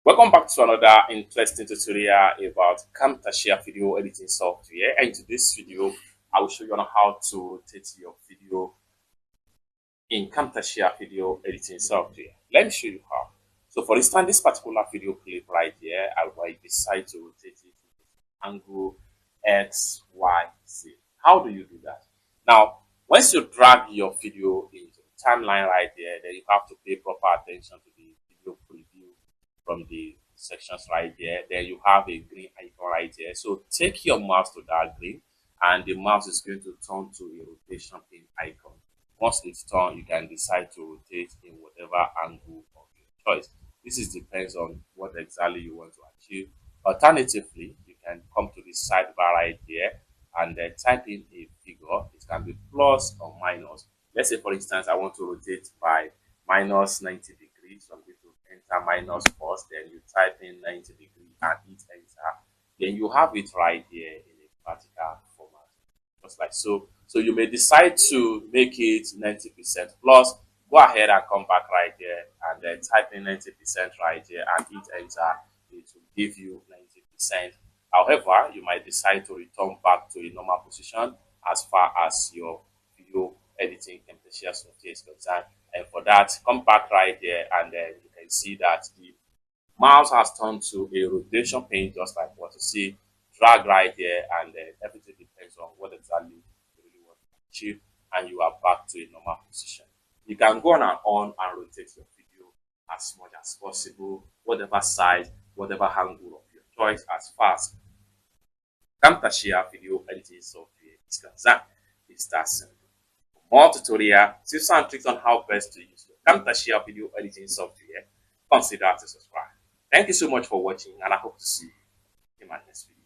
Welcome back to another interesting tutorial about Camtasia video editing software. And in today's video, I will show you on how to rotate your video in Camtasia video editing software. Let me show you how. So for instance, this particular video clip right here, I will decide to rotate it angle X, Y, Z. How do you do that? Now, once you drag your video into the timeline right there, then you have to pay proper attention to the video preview from the sections right there. Then you have a green icon right there. So take your mouse to that green, and the mouse is going to turn to a rotation pin icon. Once it's turned, you can decide to rotate in whatever angle of your choice. This is depends on what exactly you want to achieve. Alternatively, you can come to the sidebar right there and then type in a figure. It can be plus or minus. Let's say, for instance, I want to rotate by minus 90 degrees. So I'm going to enter minus first, then you type in 90 degrees and hit enter. Then you have it right here in a vertical format, just like so. So you may decide to make it 90% plus. Go ahead and come back right there and then type in 90% right here and hit enter. It will give you 90%. However, you might decide to return back to a normal position as far as your video editing Camtasia software is concerned. And for that, come back right there and then you can see that the mouse has turned to a rotation pane, just like what you see. Drag right there and then everything depends on what exactly you really want to achieve, and you are back to a normal position. You can go on and rotate your video as much as possible, whatever size, whatever angle of your choice, as fast. Camtasia video editing software is concerned. It's that simple. For more tutorial, tips and tricks on how best to use your Camtasia video editing software, consider to subscribe. Thank you so much for watching, and I hope to see you in my next video.